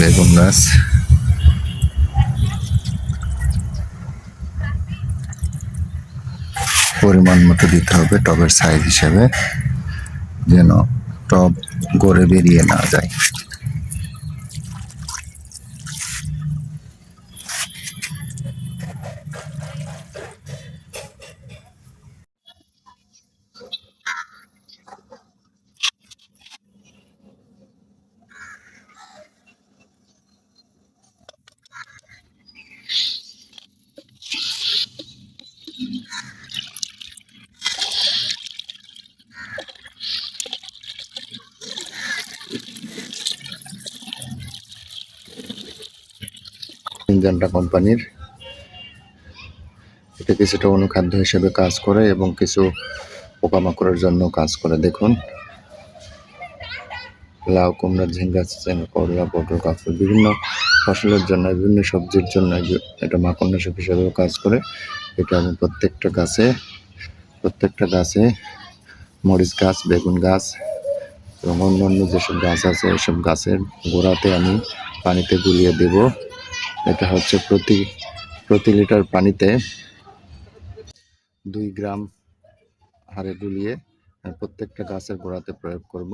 বেগুন গাছ। পরিমাণ মতো দিতে হবে টবের সাইজ হিসেবে, যেন টব গড়ে বেরিয়ে না যায়। সিনজেন্টা কোম্পানির, এটা কিছুটা অনুখাদ্য হিসেবে কাজ করে এবং কিছু পোকামাকড়ের জন্য কাজ করে। দেখুন, লাউ, কুমড়া, ঝিঙ্গা, করলা, পটল, কাঁকড় বিভিন্ন ফসলের জন্য, বিভিন্ন সবজির জন্য এটা মাকড়নাশক হিসেবেও কাজ করে। এটা আমি প্রত্যেকটা গাছে মরিচ গাছ, বেগুন গাছ এবং অন্যান্য যেসব গাছ আছে এসব গাছের গোড়াতে আমি পানিতে গুলিয়ে দেব। এটা হচ্ছে প্রতি লিটার পানিতে 2 গ্রাম হারে গুলিয়ে প্রত্যেকটা গাছের গোড়াতে প্রয়োগ করব।